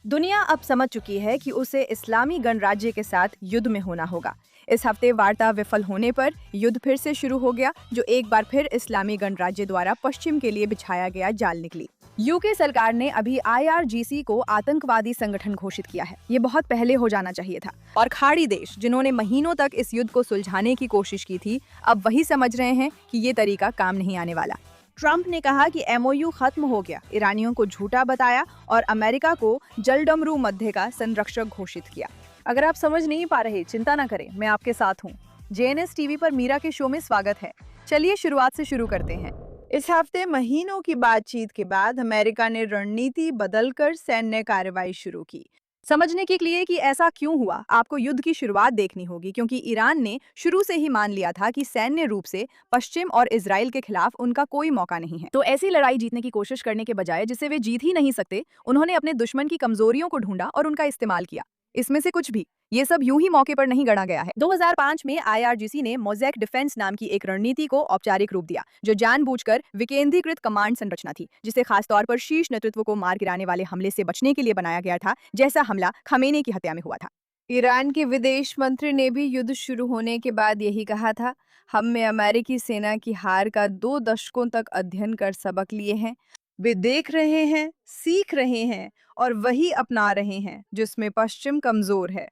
दुनिया अब समझ चुकी है कि उसे इस्लामी गणराज्य के साथ युद्ध में होना होगा। इस हफ्ते वार्ता विफल होने पर युद्ध फिर से शुरू हो गया, जो एक बार फिर इस्लामी गणराज्य द्वारा पश्चिम के लिए बिछाया गया जाल निकली। यूके सरकार ने अभी IRGC को आतंकवादी संगठन घोषित किया है। ये बहुत पहले हो जाना चाहिए था। और खाड़ी देश, जिन्होंने महीनों तक इस युद्ध को सुलझाने की कोशिश की थी, अब वही समझ रहे हैं कि ये तरीका काम नहीं आने वाला। ट्रंप ने कहा कि MOU खत्म हो गया, ईरानियों को झूठा बताया और अमेरिका को जलडमरू मध्य का संरक्षक घोषित किया। अगर आप समझ नहीं पा रहे, चिंता न करें, मैं आपके साथ हूँ। JNS TV पर मीरा के शो में स्वागत है। चलिए शुरुआत से शुरू करते हैं। इस हफ्ते महीनों की बातचीत के बाद अमेरिका ने रणनीति बदलकर सैन्य कार्रवाई शुरू की। समझने के लिए कि ऐसा क्यों हुआ, आपको युद्ध की शुरुआत देखनी होगी, क्योंकि ईरान ने शुरू से ही मान लिया था कि सैन्य रूप से पश्चिम और इजराइल के खिलाफ उनका कोई मौका नहीं है। तो ऐसी लड़ाई जीतने की कोशिश करने के बजाय, जिसे वे जीत ही नहीं सकते, उन्होंने अपने दुश्मन की कमजोरियों को ढूंढा और उनका इस्तेमाल किया। इसमें से कुछ भी, ये सब यूं ही मौके पर नहीं गढ़ा गया है। 2005 में IRGC ने मोज़ेक डिफेंस नाम की एक रणनीति को औपचारिक रूप दिया, जो जानबूझकर विकेंद्रीकृत कमांड संरचना थी, जिसे खासतौर पर शीर्ष नेतृत्व को मार गिराने वाले हमले से बचने के लिए बनाया गया था, जैसा हमला खमेनी की हत्या में हुआ था। ईरान के विदेश मंत्री ने भी युद्ध शुरू होने के बाद यही कहा था, हमने अमेरिकी सेना की हार का 2 दशकों तक अध्ययन कर सबक लिए हैं। वे देख रहे हैं, सीख रहे हैं और वही अपना रहे हैं जिसमें पश्चिम कमजोर है।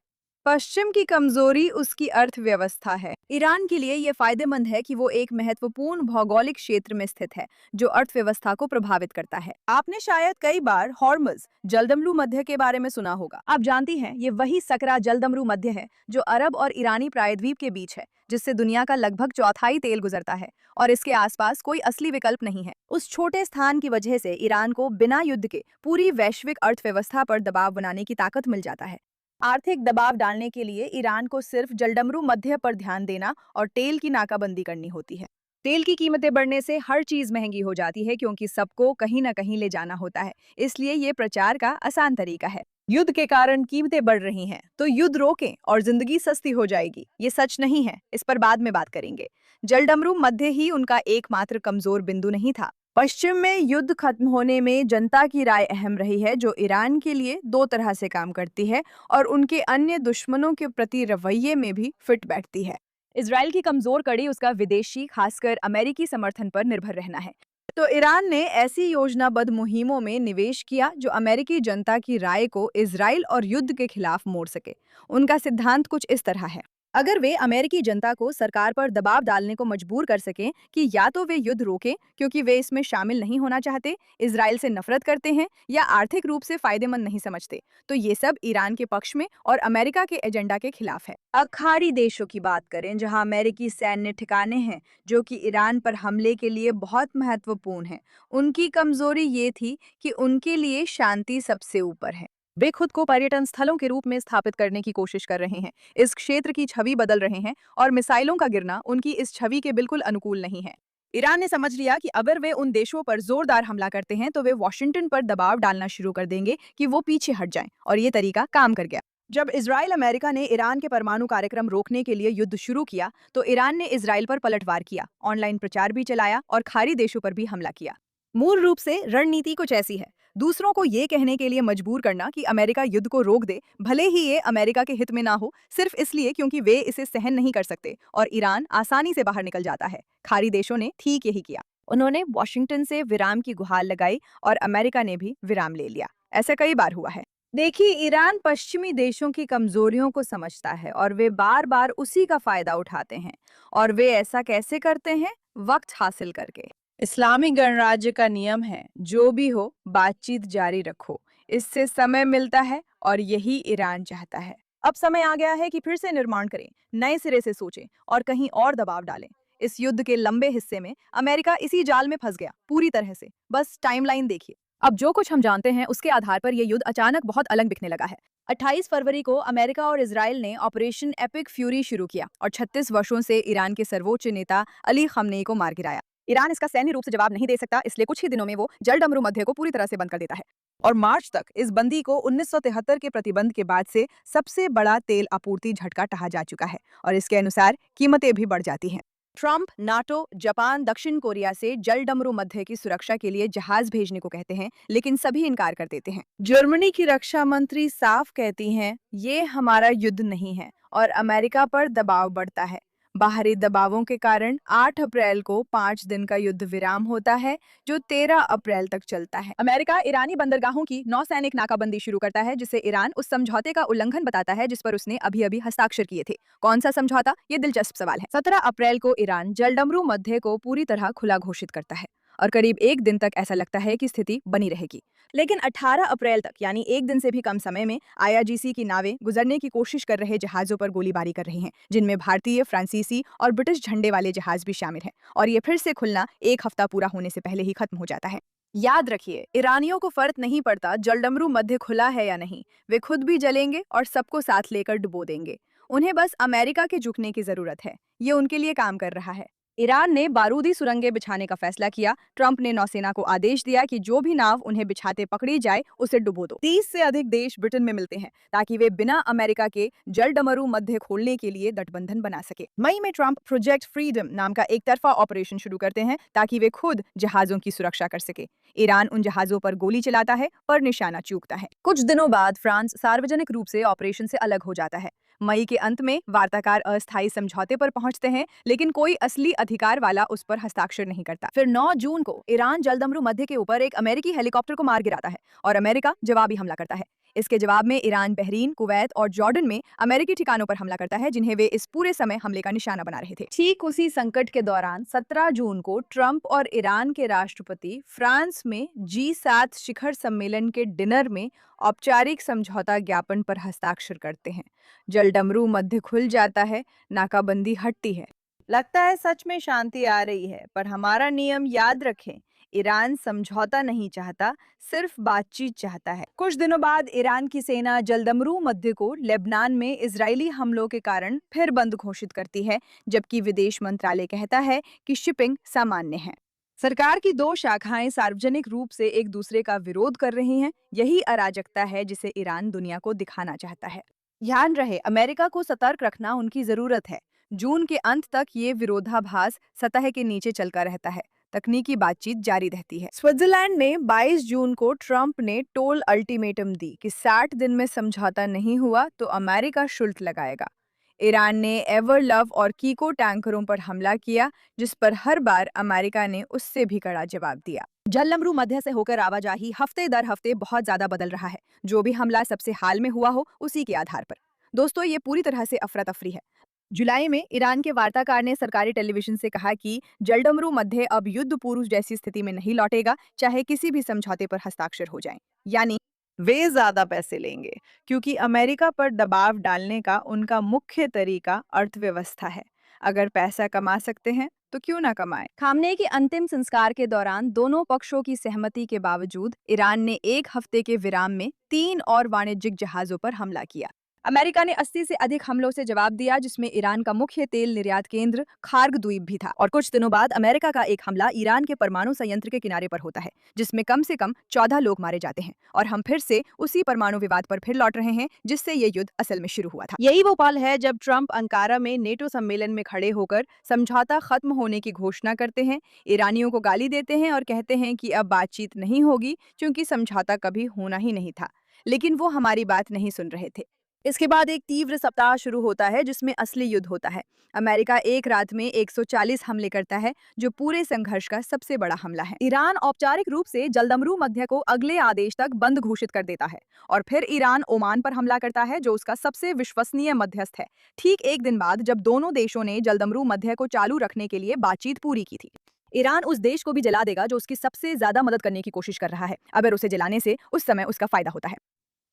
पश्चिम की कमजोरी उसकी अर्थव्यवस्था है। ईरान के लिए ये फायदेमंद है कि वो एक महत्वपूर्ण भौगोलिक क्षेत्र में स्थित है, जो अर्थव्यवस्था को प्रभावित करता है। आपने शायद कई बार हॉर्मुज़ जलदमरू मध्य के बारे में सुना होगा। आप जानती हैं, ये वही सकरा जलदमरू मध्य है जो अरब और ईरानी प्रायद्वीप के बीच है, जिससे दुनिया का लगभग चौथाई तेल गुजरता है और इसके आसपास कोई असली विकल्प नहीं है। उस छोटे स्थान की वजह से ईरान को बिना युद्ध के पूरी वैश्विक अर्थव्यवस्था पर दबाव बनाने की ताकत मिल जाता है। आर्थिक दबाव डालने के लिए ईरान को सिर्फ जलडमरू मध्य पर ध्यान देना और तेल की नाकाबंदी करनी होती है। तेल की कीमतें बढ़ने से हर चीज महंगी हो जाती है, क्योंकि सबको कहीं ना कहीं ले जाना होता है। इसलिए ये प्रचार का आसान तरीका है। युद्ध के कारण कीमतें बढ़ रही हैं, तो युद्ध रोकें और जिंदगी सस्ती हो जाएगी। ये सच नहीं है, इस पर बाद में बात करेंगे। जलडमरू मध्य ही उनका एकमात्र कमजोर बिंदु नहीं था। पश्चिम में युद्ध खत्म होने में जनता की राय अहम रही है, जो ईरान के लिए 2 तरह से काम करती है और उनके अन्य दुश्मनों के प्रति रवैये में भी फिट बैठती है। इजराइल की कमजोर कड़ी उसका विदेशी, खासकर अमेरिकी समर्थन पर निर्भर रहना है। तो ईरान ने ऐसी योजनाबद्ध मुहिमों में निवेश किया जो अमेरिकी जनता की राय को इजराइल और युद्ध के खिलाफ मोड़ सके। उनका सिद्धांत कुछ इस तरह है, अगर वे अमेरिकी जनता को सरकार पर दबाव डालने को मजबूर कर सकें कि या तो वे युद्ध रोकें क्योंकि वे इसमें शामिल नहीं होना चाहते, इजराइल से नफरत करते हैं या आर्थिक रूप से फायदेमंद नहीं समझते, तो ये सब ईरान के पक्ष में और अमेरिका के एजेंडा के खिलाफ है। अखाड़ी देशों की बात करें, जहां अमेरिकी सैन्य ठिकाने हैं जो कि ईरान पर हमले के लिए बहुत महत्वपूर्ण हैं, उनकी कमजोरी ये थी कि उनके लिए शांति सबसे ऊपर है। वे खुद को पर्यटन स्थलों के रूप में स्थापित करने की कोशिश कर रहे हैं, इस क्षेत्र की छवि बदल रहे हैं और मिसाइलों का गिरना उनकी इस छवि के बिल्कुल अनुकूल नहीं है। ईरान ने समझ लिया कि अगर वे उन देशों पर जोरदार हमला करते हैं तो वे वॉशिंगटन पर दबाव डालना शुरू कर देंगे कि वो पीछे हट जाएं, और ये तरीका काम कर गया। जब इजराइल अमेरिका ने ईरान के परमाणु कार्यक्रम रोकने के लिए युद्ध शुरू किया, तो ईरान ने इजराइल पर पलटवार किया, ऑनलाइन प्रचार भी चलाया और खाड़ी देशों पर भी हमला किया। मूल रूप से रणनीति कुछ ऐसी है, दूसरों को ये कहने के लिए मजबूर करना कि अमेरिका युद्ध को रोक दे, भले ही ये अमेरिका के हित में ना हो, सिर्फ इसलिए क्योंकि वे इसे सहन नहीं कर सकते और ईरान आसानी से बाहर निकल जाता है। खाड़ी देशों ने ठीक यही किया। उन्होंने वॉशिंगटन से विराम की गुहार लगाई और अमेरिका ने भी विराम ले लिया। ऐसा कई बार हुआ है। देखिए, ईरान पश्चिमी देशों की कमजोरियों को समझता है और वे बार बार उसी का फायदा उठाते हैं। और वे ऐसा कैसे करते हैं? वक्त हासिल करके। इस्लामिक गणराज्य का नियम है, जो भी हो बातचीत जारी रखो। इससे समय मिलता है और यही ईरान चाहता है। अब समय आ गया है कि फिर से निर्माण करें, नए सिरे से सोचें और कहीं और दबाव डालें। इस युद्ध के लंबे हिस्से में अमेरिका इसी जाल में फंस गया, पूरी तरह से। बस टाइमलाइन देखिए। अब जो कुछ हम जानते हैं उसके आधार पर यह युद्ध अचानक बहुत अलग दिखने लगा है। 28 फरवरी को अमेरिका और इजराइल ने ऑपरेशन एपिक फ्यूरी शुरू किया और 36 वर्षों से ईरान के सर्वोच्च नेता अली खमनेई को मार गिराया। ईरान इसका सैन्य रूप से जवाब नहीं दे सकता, इसलिए कुछ ही दिनों में वो जलडमरू मध्य को पूरी तरह से बंद कर देता है। और मार्च तक इस बंदी को 1973 के प्रतिबंध के बाद से सबसे बड़ा तेल आपूर्ति झटका कहा जा चुका है और इसके अनुसार कीमतें भी बढ़ जाती हैं। ट्रंप नाटो, जापान, दक्षिण कोरिया से जलडमरू मध्य की सुरक्षा के लिए जहाज भेजने को कहते हैं, लेकिन सभी इनकार कर देते हैं। जर्मनी की रक्षा मंत्री साफ कहती हैं, ये हमारा युद्ध नहीं है और अमेरिका पर दबाव बढ़ता है। बाहरी दबावों के कारण 8 अप्रैल को 5 दिन का युद्ध विराम होता है, जो 13 अप्रैल तक चलता है। अमेरिका ईरानी बंदरगाहों की नौसैनिक नाकाबंदी शुरू करता है, जिसे ईरान उस समझौते का उल्लंघन बताता है जिस पर उसने अभी-अभी हस्ताक्षर किए थे। कौन सा समझौता? ये दिलचस्प सवाल है। 17 अप्रैल को ईरान जलडमरू मध्य को पूरी तरह खुला घोषित करता है और करीब एक दिन तक ऐसा लगता है कि स्थिति बनी रहेगी। लेकिन 18 अप्रैल तक, यानी एक दिन से भी कम समय में, आईआरजीसी की नावें गुजरने की कोशिश कर रहे जहाजों पर गोलीबारी कर रही हैं, जिनमें भारतीय, फ्रांसीसी और ब्रिटिश झंडे वाले जहाज भी शामिल हैं। और ये फिर से खुलना एक हफ्ता पूरा होने से पहले ही खत्म हो जाता है। याद रखिए, ईरानियों को फर्क नहीं पड़ता जलडमरू मध्य खुला है या नहीं, वे खुद भी जलेंगे और सबको साथ लेकर डुबो देंगे। उन्हें बस अमेरिका के झुकने की जरूरत है। ये उनके लिए काम कर रहा है। ईरान ने बारूदी सुरंगें बिछाने का फैसला किया। ट्रंप ने नौसेना को आदेश दिया कि जो भी नाव उन्हें बिछाते पकड़ी जाए उसे डुबो दो। 30 से अधिक देश ब्रिटेन में मिलते हैं ताकि वे बिना अमेरिका के जलडमरू मध्य खोलने के लिए गठबंधन बना सके। मई में ट्रंप प्रोजेक्ट फ्रीडम नाम का एक तरफा ऑपरेशन शुरू करते हैं ताकि वे खुद जहाजों की सुरक्षा कर सके। ईरान उन जहाजों पर गोली चलाता है पर निशाना चूकता है। कुछ दिनों बाद फ्रांस सार्वजनिक रूप से ऑपरेशन से अलग हो जाता है। मई के अंत में वार्ताकार अस्थायी समझौते पर पहुंचते हैं, लेकिन कोई असली अधिकार वाला उस पर हस्ताक्षर नहीं करता। फिर 9 जून को ईरान जलदमरू मध्य के ऊपर एक अमेरिकी हेलीकॉप्टर को मार गिराता है और अमेरिका जवाबी हमला करता है। इसके जवाब में ईरान बहरीन, कुवैत और जॉर्डन में अमेरिकी ठिकानों पर हमला करता है, जिन्हें वे इस पूरे समय हमले का निशाना बना रहे थे। ठीक उसी संकट के दौरान 17 जून को ट्रंप और ईरान के राष्ट्रपति फ्रांस में G7 शिखर सम्मेलन के डिनर में औपचारिक समझौता ज्ञापन पर हस्ताक्षर करते हैं। जलडमरू मध्य खुल जाता है, नाकाबंदी हटती है। लगता है सच में शांति आ रही है, पर हमारा नियम याद रखें, ईरान समझौता नहीं चाहता, सिर्फ बातचीत चाहता है। कुछ दिनों बाद ईरान की सेना जलदमरू मध्य को लेबनान में इजरायली हमलों के कारण फिर बंद घोषित करती है, जबकि विदेश मंत्रालय कहता है कि शिपिंग सामान्य है। सरकार की 2 शाखाएं सार्वजनिक रूप से एक दूसरे का विरोध कर रही हैं। यही अराजकता है जिसे ईरान दुनिया को दिखाना चाहता है। ध्यान रहे, अमेरिका को सतर्क रखना उनकी जरूरत है। जून के अंत तक ये विरोधाभास सतह के नीचे चलता रहता है। तकनीकी बातचीत जारी रहती है। स्विट्जरलैंड में 22 जून को ट्रंप ने टोल अल्टीमेटम दी कि 60 दिन में समझौता नहीं हुआ तो अमेरिका शुल्क लगाएगा। ईरान ने एवरलव और कीको टैंकरों पर हमला किया, जिस पर हर बार अमेरिका ने उससे भी कड़ा जवाब दिया। जलडमरू मध्य से होकर आवाजाही हफ्ते दर हफ्ते बहुत ज्यादा बदल रहा है। जो भी हमला सबसे हाल में हुआ हो, उसी के आधार पर। दोस्तों, ये पूरी तरह से अफरा तफरी है। जुलाई में ईरान के वार्ताकार ने सरकारी टेलीविजन से कहा कि जलडमरू मध्य अब युद्ध पूर्व जैसी स्थिति में नहीं लौटेगा, चाहे किसी भी समझौते पर हस्ताक्षर हो जाएं। यानी वे ज्यादा पैसे लेंगे, क्योंकि अमेरिका पर दबाव डालने का उनका मुख्य तरीका अर्थव्यवस्था है। अगर पैसा कमा सकते हैं तो क्यों ना कमाएं। खामनेई के अंतिम संस्कार के दौरान दोनों पक्षों की सहमति के बावजूद ईरान ने 1 हफ्ते के विराम में 3 और वाणिज्यिक जहाजों पर हमला किया। अमेरिका ने 80 से अधिक हमलों से जवाब दिया, जिसमें ईरान का मुख्य तेल निर्यात केंद्र खार्ग द्वीप भी था। और कुछ दिनों बाद अमेरिका का एक हमला ईरान के परमाणु संयंत्र के किनारे पर होता है, जिसमें कम से कम 14 लोग मारे जाते हैं। और हम फिर से उसी परमाणु विवाद पर फिर लौट रहे हैं, जिससे ये युद्ध असल में शुरू हुआ था। यही वो पल है जब ट्रंप अंकारा में नेटो सम्मेलन में खड़े होकर समझौता खत्म होने की घोषणा करते हैं, ईरानियों को गाली देते हैं और कहते हैं कि अब बातचीत नहीं होगी, क्योंकि समझौता कभी होना ही नहीं था। लेकिन वो हमारी बात नहीं सुन रहे थे। इसके बाद एक तीव्र सप्ताह शुरू होता है, जिसमें असली युद्ध होता है। अमेरिका एक रात में 140 हमले करता है, जो पूरे संघर्ष का सबसे बड़ा हमला है। ईरान औपचारिक रूप से जलदमरू मध्य को अगले आदेश तक बंद घोषित कर देता है और फिर ईरान ओमान पर हमला करता है, जो उसका सबसे विश्वसनीय मध्यस्थ है। ठीक एक दिन बाद, जब दोनों देशों ने जलदमरू मध्य को चालू रखने के लिए बातचीत पूरी की थी। ईरान उस देश को भी जला देगा जो उसकी सबसे ज्यादा मदद करने की कोशिश कर रहा है, अगर उसे जलाने से उस समय उसका फायदा होता है।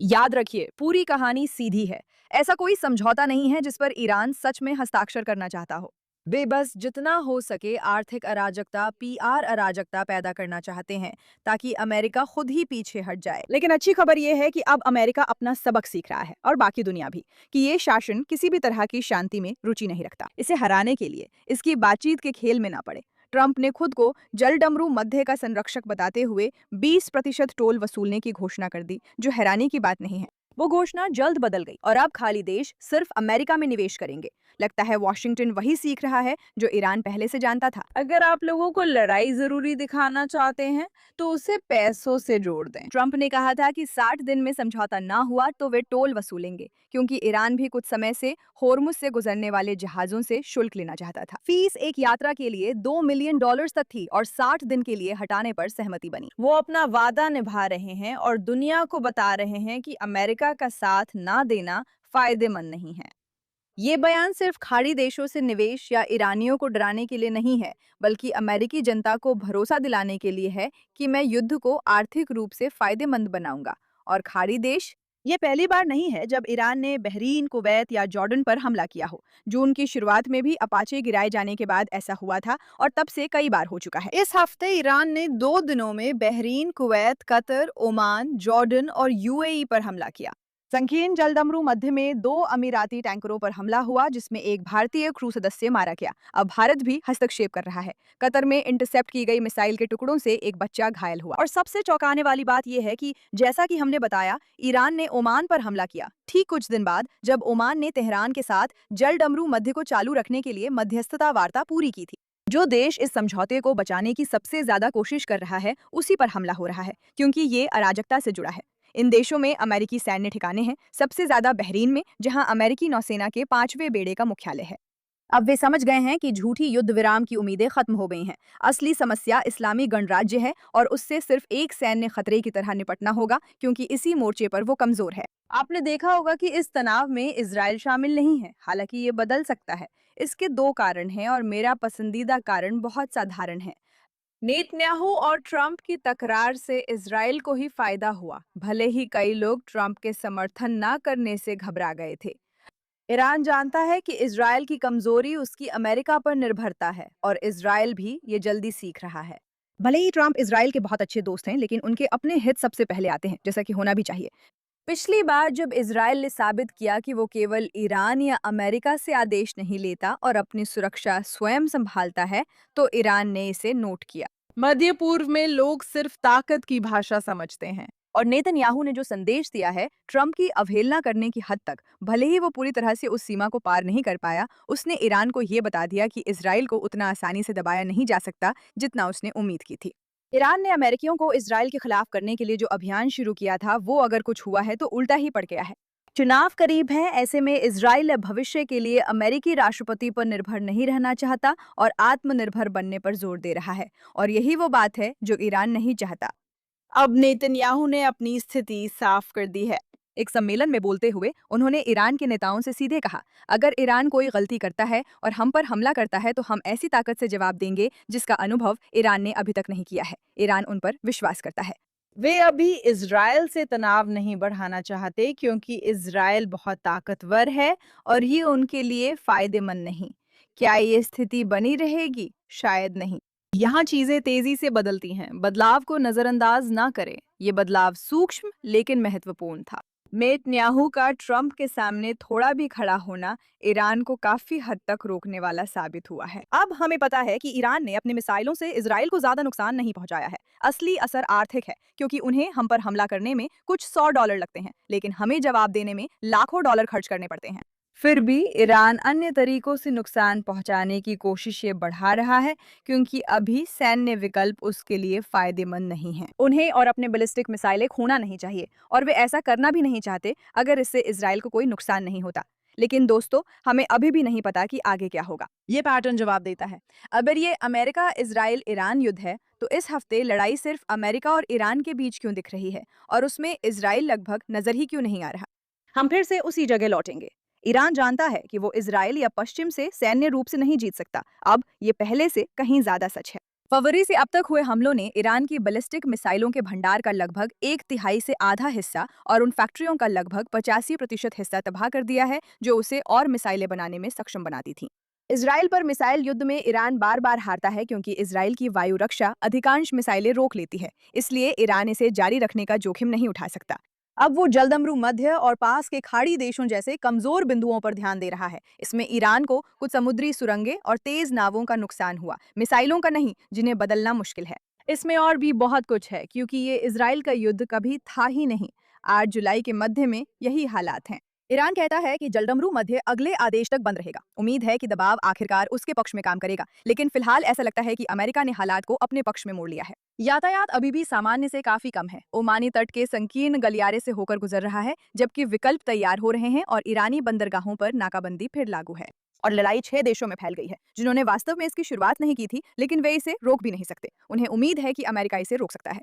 याद रखिए, पूरी कहानी सीधी है। ऐसा कोई समझौता नहीं है जिस पर ईरान सच में हस्ताक्षर करना चाहता हो। वे बस जितना हो सके आर्थिक अराजकता, पीआर अराजकता पैदा करना चाहते हैं, ताकि अमेरिका खुद ही पीछे हट जाए। लेकिन अच्छी खबर यह है कि अब अमेरिका अपना सबक सीख रहा है, और बाकी दुनिया भी, कि ये शासन किसी भी तरह की शांति में रुचि नहीं रखता। इसे हराने के लिए इसकी बातचीत के खेल में ना पड़े। ट्रंप ने खुद को जलडमरू मध्य का संरक्षक बताते हुए 20% टोल वसूलने की घोषणा कर दी, जो हैरानी की बात नहीं है। वो घोषणा जल्द बदल गई और अब खाली देश सिर्फ अमेरिका में निवेश करेंगे। लगता है वॉशिंगटन वही सीख रहा है जो ईरान पहले से जानता था। अगर आप लोगों को लड़ाई जरूरी दिखाना चाहते हैं तो उसे पैसों से जोड़ दें। ट्रंप ने कहा था कि 60 दिन में समझौता ना हुआ तो वे टोल वसूलेंगे, क्योंकि ईरान भी कुछ समय से होर्मुज से गुजरने वाले जहाजों से शुल्क लेना चाहता था। फीस एक यात्रा के लिए $2 मिलियन तक थी और 60 दिन के लिए हटाने पर सहमति बनी। वो अपना वादा निभा रहे हैं और दुनिया को बता रहे हैं कि अमेरिका का साथ ना देना फायदेमंद नहीं है। ये बयान सिर्फ खाड़ी देशों से निवेश या ईरानियों को डराने के लिए नहीं है, बल्कि अमेरिकी जनता को भरोसा दिलाने के लिए है कि मैं युद्ध को आर्थिक रूप से फायदेमंद बनाऊंगा। और खाड़ी देश, ये पहली बार नहीं है जब ईरान ने बहरीन, कुवैत या जॉर्डन पर हमला किया हो। जून की शुरुआत में भी अपाचे गिराए जाने के बाद ऐसा हुआ था और तब से कई बार हो चुका है। इस हफ्ते ईरान ने 2 दिनों में Bahrain, Kuwait, Qatar, Oman, Jordan और यूएई पर हमला किया। संकीर्ण जलदमरू मध्य में 2 अमीराती टैंकरों पर हमला हुआ, जिसमें एक भारतीय क्रू सदस्य मारा गया। अब भारत भी हस्तक्षेप कर रहा है। कतर में इंटरसेप्ट की गई मिसाइल के टुकड़ों से एक बच्चा घायल हुआ। और सबसे चौंकाने वाली बात यह है कि जैसा कि हमने बताया, ईरान ने ओमान पर हमला किया ठीक कुछ दिन बाद, जब ओमान ने तेहरान के साथ जलदमरू मध्य को चालू रखने के लिए मध्यस्थता वार्ता पूरी की थी। जो देश इस समझौते को बचाने की सबसे ज्यादा कोशिश कर रहा है, उसी पर हमला हो रहा है, क्योंकि ये अराजकता से जुड़ा है। इन देशों में अमेरिकी सैन्य ठिकाने हैं, सबसे ज्यादा बहरीन में, जहां अमेरिकी नौसेना के 5वें बेड़े का मुख्यालय है। अब वे समझ गए हैं कि झूठी युद्ध विराम की उम्मीदें खत्म हो गई हैं। असली समस्या इस्लामी गणराज्य है और उससे सिर्फ एक सैन्य खतरे की तरह निपटना होगा, क्योंकि इसी मोर्चे पर वो कमजोर है। आपने देखा होगा कि इस तनाव में इजराइल शामिल नहीं है, हालांकि ये बदल सकता है। इसके 2 कारण हैं और मेरा पसंदीदा कारण बहुत साधारण है। नेतन्याहू और ट्रंप की तकरार से इजराइल को ही फायदा हुआ, भले ही कई लोग ट्रंप के समर्थन न करने से घबरा गए थे। ईरान जानता है कि इजराइल की कमजोरी उसकी अमेरिका पर निर्भरता है और इजराइल भी ये जल्दी सीख रहा है। भले ही ट्रंप इजराइल के बहुत अच्छे दोस्त हैं, लेकिन उनके अपने हित सबसे पहले आते हैं, जैसा कि होना भी चाहिए। पिछली बार जब इजराइल ने साबित किया कि वो केवल ईरान या अमेरिका से आदेश नहीं लेता और अपनी सुरक्षा स्वयं संभालता है, तो ईरान ने इसे नोट किया। मध्य पूर्व में लोग सिर्फ ताकत की भाषा समझते हैं। और नेतन्याहू ने जो संदेश दिया है, ट्रंप की अवहेलना करने की हद तक, भले ही वो पूरी तरह से उस सीमा को पार नहीं कर पाया, उसने ईरान को ये बता दिया कि इजराइल को उतना आसानी से दबाया नहीं जा सकता जितना उसने उम्मीद की थी। ईरान ने अमेरिकियों को इजराइल के खिलाफ करने के लिए जो अभियान शुरू किया था, वो अगर कुछ हुआ है तो उल्टा ही पड़ गया है। चुनाव करीब है, ऐसे में इजराइल भविष्य के लिए अमेरिकी राष्ट्रपति पर निर्भर नहीं रहना चाहता और आत्मनिर्भर बनने पर जोर दे रहा है। और यही वो बात है जो ईरान नहीं चाहता। अब नेतन्याहू ने अपनी स्थिति साफ कर दी है। एक सम्मेलन में बोलते हुए उन्होंने ईरान के नेताओं से सीधे कहा, अगर ईरान कोई गलती करता है और हम पर हमला करता है तो हम ऐसी ताकत से जवाब देंगे जिसका अनुभव ईरान ने अभी तक नहीं किया है। ईरान उन पर विश्वास करता है। वे अभी इजराइल से तनाव नहीं बढ़ाना चाहते, क्योंकि इजराइल बहुत ताकतवर है और ये उनके लिए फायदेमंद नहीं। क्या ये स्थिति बनी रहेगी? शायद नहीं। यहाँ चीजें तेजी से बदलती हैं। बदलाव को नजरअंदाज ना करें। ये बदलाव सूक्ष्म लेकिन महत्वपूर्ण था। नेतन्याहू का ट्रंप के सामने थोड़ा भी खड़ा होना ईरान को काफी हद तक रोकने वाला साबित हुआ है। अब हमें पता है कि ईरान ने अपने मिसाइलों से इजराइल को ज्यादा नुकसान नहीं पहुंचाया है। असली असर आर्थिक है, क्योंकि उन्हें हम पर हमला करने में कुछ $100 लगते हैं, लेकिन हमें जवाब देने में लाखों डॉलर खर्च करने पड़ते हैं। फिर भी ईरान अन्य तरीकों से नुकसान पहुंचाने की कोशिशें बढ़ा रहा है, क्योंकि अभी सैन्य विकल्प उसके लिए फायदेमंद नहीं है। उन्हें और अपने बैलिस्टिक मिसाइलें खोना नहीं चाहिए, और वे ऐसा करना भी नहीं चाहते अगर इससे इजराइल को कोई नुकसान नहीं होता। लेकिन दोस्तों, हमें अभी भी नहीं पता कि आगे क्या होगा। ये पैटर्न जवाब देता है। अगर ये अमेरिका इजराइल ईरान युद्ध है, तो इस हफ्ते लड़ाई सिर्फ अमेरिका और ईरान के बीच क्यों दिख रही है, और उसमें इजराइल लगभग नजर ही क्यों नहीं आ रहा? हम फिर से उसी जगह लौटेंगे। ईरान जानता है कि वो इजराइल या पश्चिम से सैन्य रूप से नहीं जीत सकता। अब ये पहले से कहीं ज्यादा सच है। फरवरी से अब तक हुए हमलों ने ईरान की बैलिस्टिक मिसाइलों के भंडार का लगभग 1/3 से आधा हिस्सा और उन फैक्ट्रियों का लगभग 85% हिस्सा तबाह कर दिया है, जो उसे और मिसाइलें बनाने में सक्षम बनाती थी। इजराइल पर मिसाइल युद्ध में ईरान बार बार हारता है, क्योंकि इजराइल की वायु रक्षा अधिकांश मिसाइलें रोक लेती है। इसलिए ईरान इसे जारी रखने का जोखिम नहीं उठा सकता। अब वो जलदमरू मध्य और पास के खाड़ी देशों जैसे कमजोर बिंदुओं पर ध्यान दे रहा है। इसमें ईरान को कुछ समुद्री सुरंगें और तेज नावों का नुकसान हुआ, मिसाइलों का नहीं, जिन्हें बदलना मुश्किल है। इसमें और भी बहुत कुछ है, क्योंकि ये इजराइल का युद्ध कभी था ही नहीं। 8 जुलाई के मध्य में यही हालात हैं। ईरान कहता है कि जलडमरू मध्य अगले आदेश तक बंद रहेगा। उम्मीद है कि दबाव आखिरकार उसके पक्ष में काम करेगा, लेकिन फिलहाल ऐसा लगता है कि अमेरिका ने हालात को अपने पक्ष में मोड़ लिया है। यातायात अभी भी सामान्य से काफी कम है। ओमानी तट के संकीर्ण गलियारे से होकर गुजर रहा है, जबकि विकल्प तैयार हो रहे हैं और ईरानी बंदरगाहों पर नाकाबंदी फिर लागू है। और लड़ाई 6 देशों में फैल गई है, जिन्होंने वास्तव में इसकी शुरुआत नहीं की थी, लेकिन वे इसे रोक भी नहीं सकते। उन्हें उम्मीद है कि अमेरिका इसे रोक सकता है।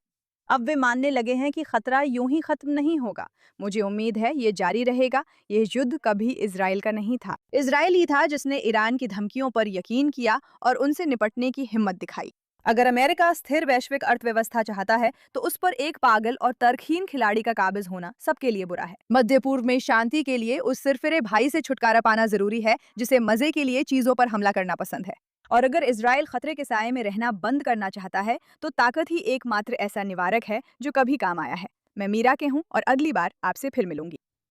अब वे मानने लगे हैं कि खतरा यूं ही खत्म नहीं होगा। मुझे उम्मीद है ये जारी रहेगा। ये युद्ध कभी इजराइल का नहीं था। इजराइल ही था जिसने ईरान की धमकियों पर यकीन किया और उनसे निपटने की हिम्मत दिखाई। अगर अमेरिका स्थिर वैश्विक अर्थव्यवस्था चाहता है, तो उस पर एक पागल और तर्कहीन खिलाड़ी का काबिज होना सबके लिए बुरा है। मध्य पूर्व में शांति के लिए उस सिरफिरे भाई से छुटकारा पाना जरूरी है, जिसे मजे के लिए चीजों पर हमला करना पसंद है। और अगर इजराइल खतरे के साये में रहना बंद करना चाहता है, तो ताकत ही एकमात्र ऐसा निवारक है जो कभी काम आया है। मैं मीरा के हूँ और अगली बार आपसे फिर मिलूंगी।